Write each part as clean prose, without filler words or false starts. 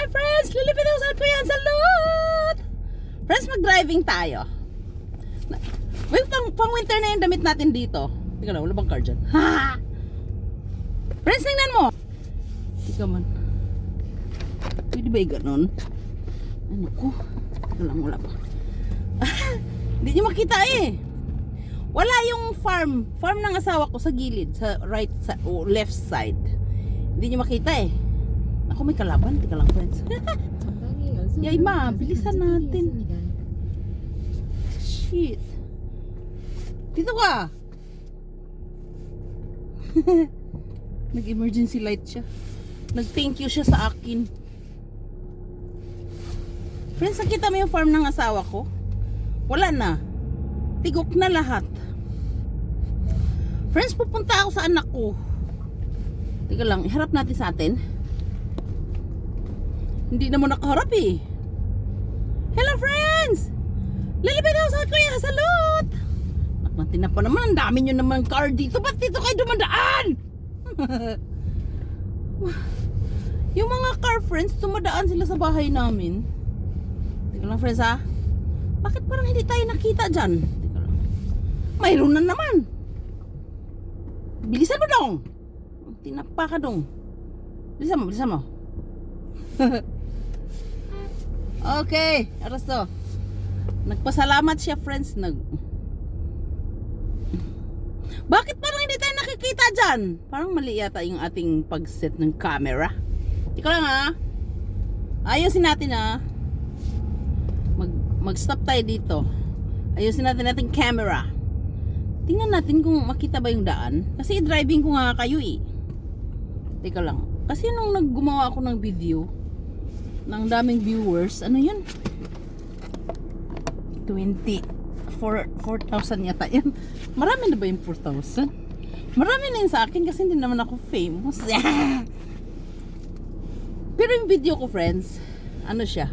Hi friends! Lilipit ako sa Kuya Salud! Friends, mag-driving tayo. Well, pang winter na yung damit natin dito. Teka lang, wala bang car dyan? Ha! Friends, tingnan mo! Ikaw man. Pwede ba yung ganon? Ano ko? Teka lang, wala pa. Hindi nyo makita eh. Wala yung farm ng asawa ko sa gilid, sa right side, o left side. Hindi nyo makita eh. Ako may kalaban, tika lang friends. Yay ma, bilisan natin. Shit. Dito ka. Nag-emergency light siya. Nag-thank you siya sa akin. Friends, nakita mo yung farm ng asawa ko? Wala na. Tigok na lahat. Friends, pupunta ako sa anak ko. Teka lang, iharap natin sa atin. Hindi naman nakaharap eh. Hello friends! Lilipit ako sa Kuya Salud! Natin na pa naman, ang dami nyo naman car dito. Ba't dito kayo dumadaan? Yung mga car friends, dumadaan sila sa bahay namin. Teka lang friends ha. Bakit parang hindi tayo nakita dyan? Teka lang. Mayroon na naman. Bilisan mo dong. Tinapa ka dong. Bilisan mo, bilisan mo. Okay, aras to. Nagpasalamat siya friends. Bakit parang hindi tayo nakikita dyan? Parang mali yata yung ating pag-set ng camera. Ikaw lang ha. Ayusin natin ha. Mag-stop tayo dito. Ayusin natin ating camera. Tingnan natin kung makita ba yung daan. Kasi driving ko nga kayo eh. Teka lang. Kasi nung naggumawa ako ng video ng daming viewers, ano yun? 4,000 yata yan. Marami na ba yung 4,000? Marami na yun sa akin kasi hindi naman ako famous. Pero yung video ko friends, ano siya?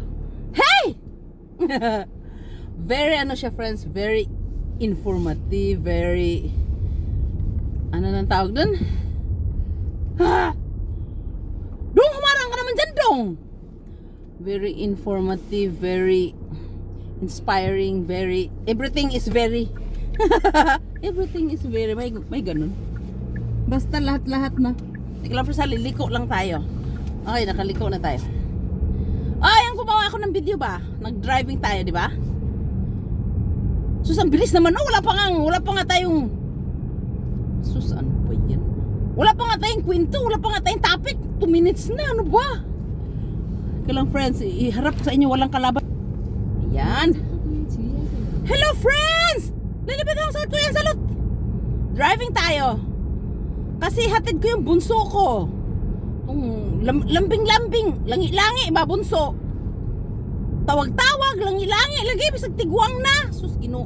Hey! Very ano siya friends, very informative, very ano nang tawag dun? Ha! Dong, humarang ka naman dyan dong! Very informative, very inspiring, very everything is very may ganun. Basta lahat na. Teka lang for sa liliko lang tayo. Okay, nakaliko na tayo. Ay, ang gumawa ako ng video ba? Nag-driving tayo, di ba? Sus, ang bilis naman. Oh, wala pa nga tayong sus, ano ba yan? Wala pa nga tayong kwento, wala pa nga tayong topic. 2 minutes na, ano ba? Kailang friends, iharap sa inyo walang kalaban. Ayan. Hello friends! Lilipit ako sa Kuya Salud. Driving tayo. Kasi hatid ko yung bunso ko. Lambing-lambing, langi-langi ba bunso? Tawag-tawag, langi-langi, lagi bisag tigwang na. Sus, Ginoo.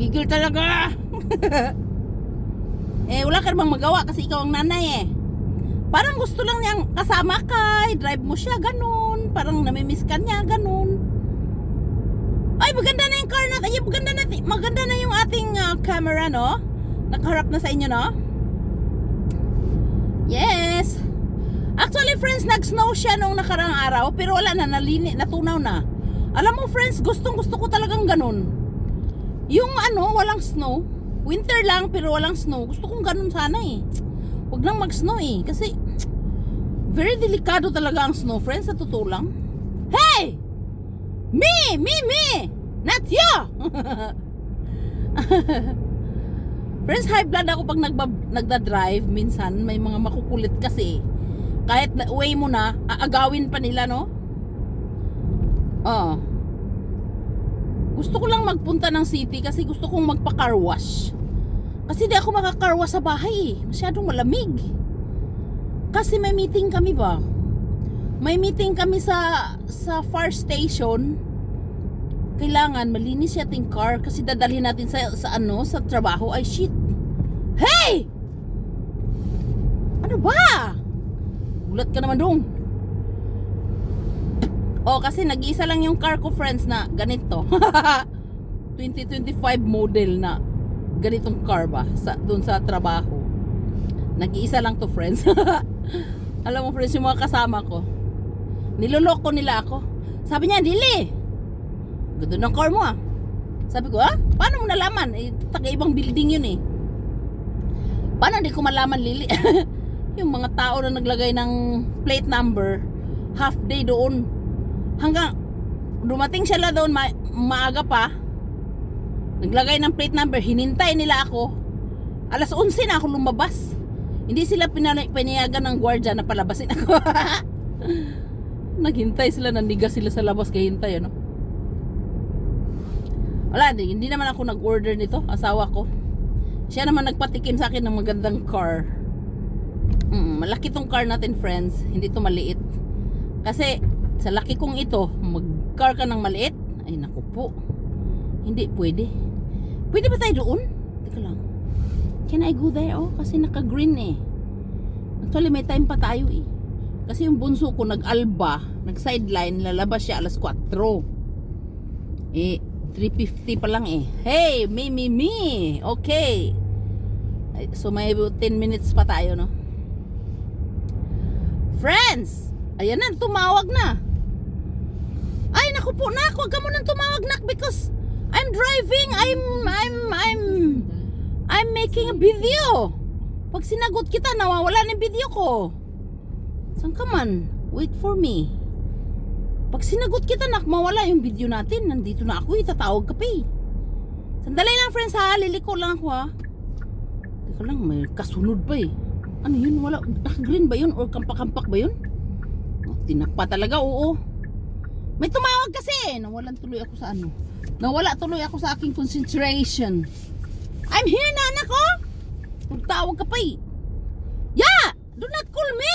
Gigil talaga. Wala ka namang magawa kasi ikaw ang nanay eh. Parang gusto lang niyang kasama ka, drive mo siya, ganun. Parang namimiss ka niya, ganun. Ay, maganda na yung car natin. Ay, maganda na yung ating camera, no? Nakaharap na sa inyo, no? Yes. Actually, friends, nag-snow siya nung nakarang araw, pero wala na, natunaw na. Alam mo, friends, gustong gusto ko talagang ganun. Yung walang snow. Winter lang, pero walang snow. Gusto kong ganun sana eh. Huwag nang mag-snow eh. Kasi, very delikado talaga ang snow, friends. Sa totoo lang. Hey! Me! Not you! Friends, high blood ako pag nagda-drive. Minsan, may mga makukulit kasi. Kahit na way mo na, aagawin pa nila, no? Gusto ko lang magpunta ng city kasi gusto kong magpa-car wash. Kasi di ako maka-car wash sa bahay eh. Masyadong malamig. Kasi may meeting kami ba? May meeting kami sa fire station. Kailangan malinis yating car kasi dadalhin natin sa trabaho. Ay shit. Hey! Ano ba? Gulat ka naman dong. Kasi nag-iisa lang yung car ko friends na ganito. 2025 model na ganitong car ba doon sa trabaho. Nag-iisa lang to friends. Alam mo friends, yung mga kasama ko, niloloko nila ako. Sabi niya, Dili, ganda ng car mo ah. Sabi ko, paano mo nalaman? Taga-ibang building yun eh. Paano hindi ko malaman, Lili? Yung mga tao na naglagay ng plate number, half day doon. Hanggang dumating sila doon, maaga pa. Naglagay ng plate number, hinintay nila ako. Alas 11 na ako lumabas. Hindi sila pinayagan ng gwardiya na palabasin ako. Naghintay sila, nandiga sila sa labas kahintay, ano? Wala, hindi naman ako nag-order nito, asawa ko. Siya naman nagpatikim sa akin ng magandang car. Malaki tong car natin, friends. Hindi to maliit. Kasi sa laki kong ito, mag-car ka ng maliit, ay naku po. Hindi pwede. Pwede ba tayo doon? Teka lang. Can I go there? Oh, kasi naka-green eh. Actually, may time pa tayo eh. Kasi yung bunso ko nag-alba, nag-sideline, lalabas siya alas 4. 3:50 pa lang eh. Hey, me. Okay. So may 10 minutes pa tayo, no? Friends, ayan na, tumawag na. Ay, naku po, nak, huwag ka mo nang tumawag, nak, because I'm driving. I'm making a video. Pag sinagot kita, nawawala ng video ko. Saan ka man? Wait for me. Pag sinagot kita, nak, mawala yung video natin. Nandito na ako, itatawag ka pa eh. Sandali lang, friends, ha? Liliko lang ako, ha? Teka lang, may kasunod pa eh. Ano yun? Wala, naka-green ba yun? Or kampak-kampak ba yun? Tinakpa talaga, oo. May tumawag kasi. Nawala tuloy ako sa ano. Nawala tuloy ako sa aking concentration. I'm here na, anak, oh! Tawag ka pa eh. Yeah! Do not call me!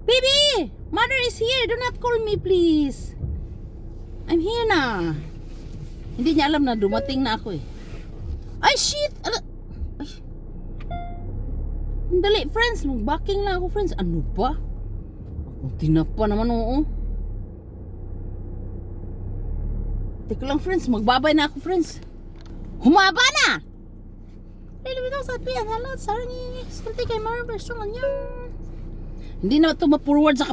Baby! Mother is here. Do not call me, please. I'm here na. Hindi niya alam na dumating na ako eh. Ay, shit! Ay. Dali, friends. Mag-backing lang ako, friends. Ano ba? Ako tinapa naman, oo. Teka lang, friends. Magbabay na ako, friends. Humaba na! Hindi na ito ma-forward sa